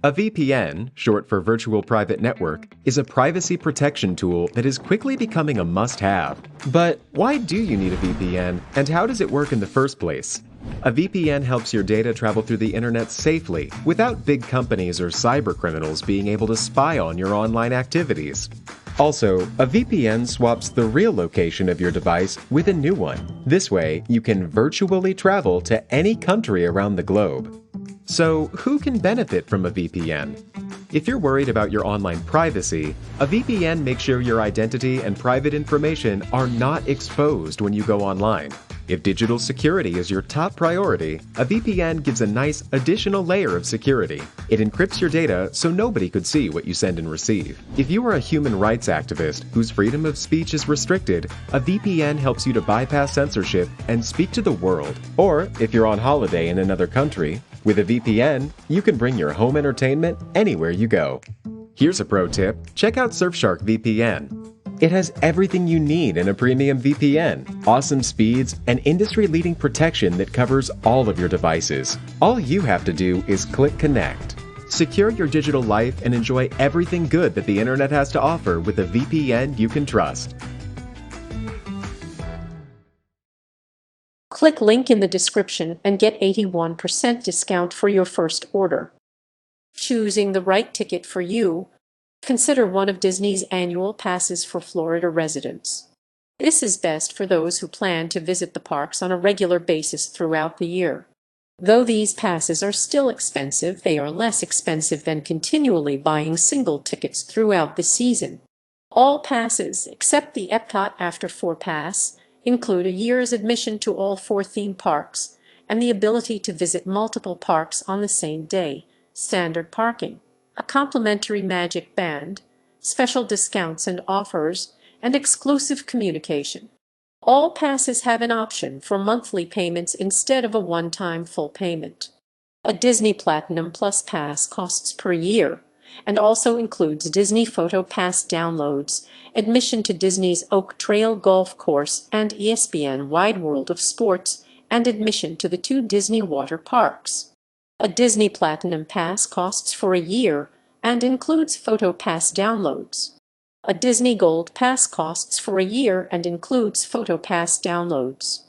A VPN, short for Virtual Private Network, is a privacy protection tool that is quickly becoming a must-have. But why do you need a VPN, and how does it work in the first place? A VPN helps your data travel through the internet safely, without big companies or cybercriminals being able to spy on your online activities. Also, a VPN swaps the real location of your device with a new one. This way, you can virtually travel to any country around the globe. So, who can benefit from a VPN? If you're worried about your online privacy, a VPN makes sure your identity and private information are not exposed when you go online. If digital security is your top priority, a VPN gives a nice additional layer of security. It encrypts your data so nobody could see what you send and receive. If you are a human rights activist whose freedom of speech is restricted, a VPN helps you to bypass censorship and speak to the world. Or, if you're on holiday in another country, with a VPN, you can bring your home entertainment anywhere you go. Here's a pro tip: check out Surfshark VPN. It has everything you need in a premium VPN, awesome speeds, and industry-leading protection that covers all of your devices. All you have to do is click connect. Secure your digital life and enjoy everything good that the internet has to offer with a VPN you can trust. Click link in the description and get 81% discount for your first order. Choosing the right ticket for you. Consider one of Disney's annual passes for Florida residents. This is best for those who plan to visit the parks on a regular basis throughout the year. Though these passes are still expensive, they are less expensive than continually buying single tickets throughout the season. All passes, except the Epcot After 4 Pass, include a year's admission to all 4 theme parks and the ability to visit multiple parks on the same day, standard parking, a complimentary Magic Band, special discounts and offers, and exclusive communication. All passes have an option for monthly payments instead of a one-time full payment. A Disney Platinum Plus Pass costs per year and also includes Disney Photo Pass downloads, admission to Disney's Oak Trail Golf Course and ESPN Wide World of Sports, and admission to the 2 Disney water parks. A Disney Platinum Pass costs for a year and includes Photo Pass downloads. A Disney Gold Pass costs for a year and includes Photo Pass downloads.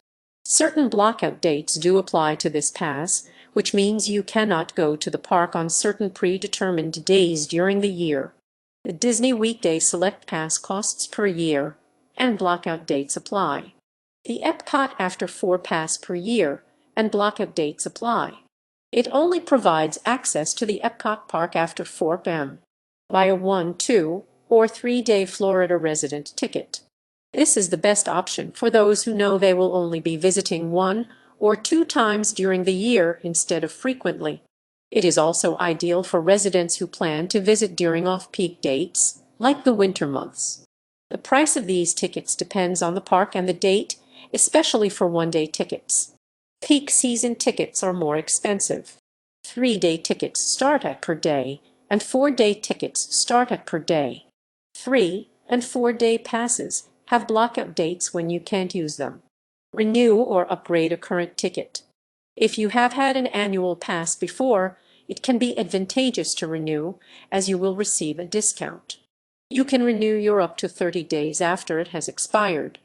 Certain blockout dates do apply to this pass, which means you cannot go to the park on certain predetermined days during the year. The Disney Weekday Select Pass costs per year, and blockout dates apply. The Epcot After 4 Pass per year, and blockout dates apply. It only provides access to the Epcot Park after 4 p.m. Buy a 1, 2, or 3-day Florida resident ticket. This is the best option for those who know they will only be visiting 1 or 2 times during the year instead of frequently. It is also ideal for residents who plan to visit during off-peak dates, like the winter months. The price of these tickets depends on the park and the date, especially for one-day tickets. Peak season tickets are more expensive. 3-day tickets start at per day, and 4-day tickets start at per day. 3- and 4-day passes have blockout dates when you can't use them. Renew or upgrade a current ticket. If you have had an annual pass before, it can be advantageous to renew, as you will receive a discount. You can renew your up to 30 days after it has expired.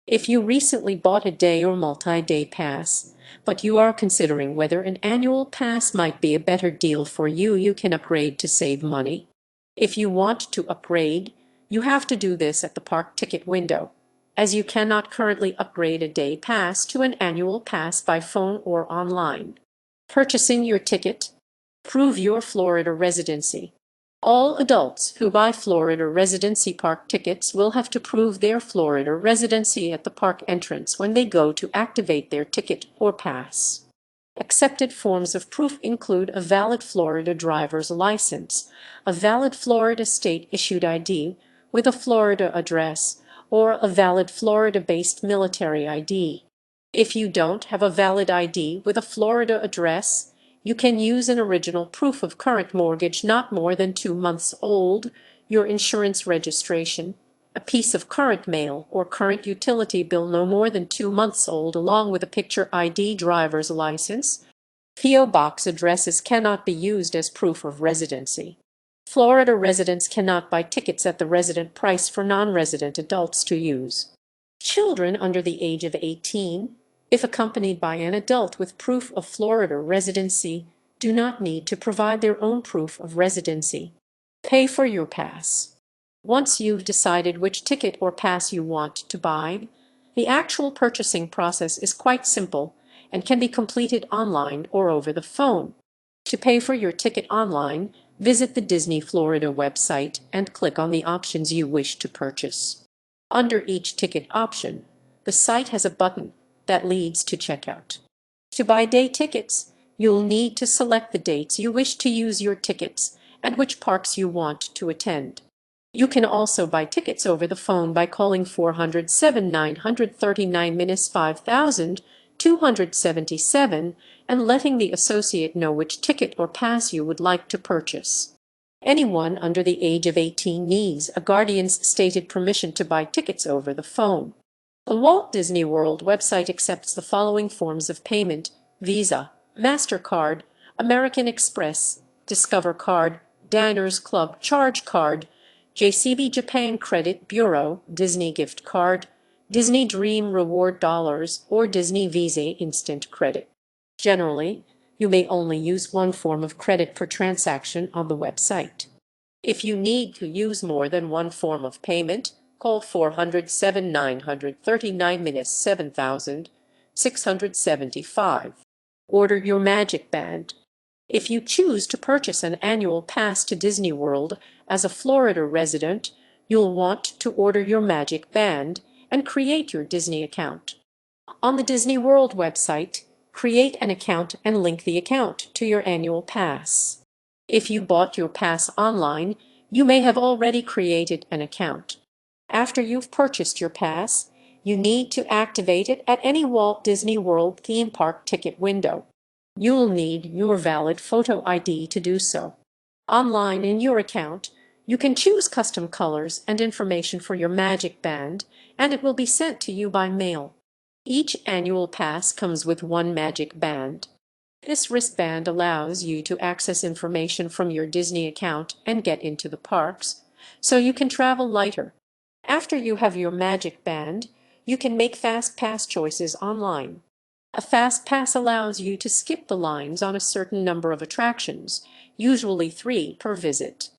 If you recently bought a day or multi-day pass, but you are considering whether an annual pass might be a better deal for you, you can upgrade to save money. If you want to upgrade, you have to do this at the park ticket window, as you cannot currently upgrade a day pass to an annual pass by phone or online. Purchasing your ticket. Prove your Florida residency. All adults who buy Florida residency park tickets will have to prove their Florida residency at the park entrance when they go to activate their ticket or pass. Accepted forms of proof include a valid Florida driver's license, a valid Florida state-issued ID with a Florida address, or a valid Florida-based military ID. If you don't have a valid ID with a Florida address, you can use an original proof of current mortgage not more than 2 months old, your insurance registration, a piece of current mail or current utility bill no more than 2 months old along with a picture ID driver's license, P.O. Box addresses cannot be used as proof of residency. Florida residents cannot buy tickets at the resident price for non-resident adults to use. Children under the age of 18, if accompanied by an adult with proof of Florida residency, do not need to provide their own proof of residency. Pay for your pass. Once you've decided which ticket or pass you want to buy, the actual purchasing process is quite simple and can be completed online or over the phone. To pay for your ticket online, visit the Disney Florida website and click on the options you wish to purchase. Under each ticket option, the site has a button that leads to checkout. To buy day tickets, you'll need to select the dates you wish to use your tickets and which parks you want to attend. You can also buy tickets over the phone by calling 407-939-5277 and letting the associate know which ticket or pass you would like to purchase. Anyone under the age of 18 needs a guardian's stated permission to buy tickets over the phone. The Walt Disney World website accepts the following forms of payment: Visa, MasterCard, American Express, Discover Card, Diners Club Charge Card, JCB Japan Credit Bureau, Disney Gift Card, Disney Dream Reward Dollars, or Disney Visa Instant Credit. Generally, you may only use one form of credit per transaction on the website. If you need to use more than one form of payment, call 407-939-7675. Order your Magic Band. If you choose to purchase an annual pass to Disney World as a Florida resident, you'll want to order your Magic Band and create your Disney account. On the Disney World website, create an account and link the account to your annual pass. If you bought your pass online, you may have already created an account. After you've purchased your pass, you need to activate it at any Walt Disney World theme park ticket window. You'll need your valid photo ID to do so. Online in your account, you can choose custom colors and information for your Magic Band, and it will be sent to you by mail. Each annual pass comes with one Magic Band. This wristband allows you to access information from your Disney account and get into the parks, so you can travel lighter. After you have your Magic Band, you can make Fast Pass choices online. A Fast Pass allows you to skip the lines on a certain number of attractions, usually 3 per visit.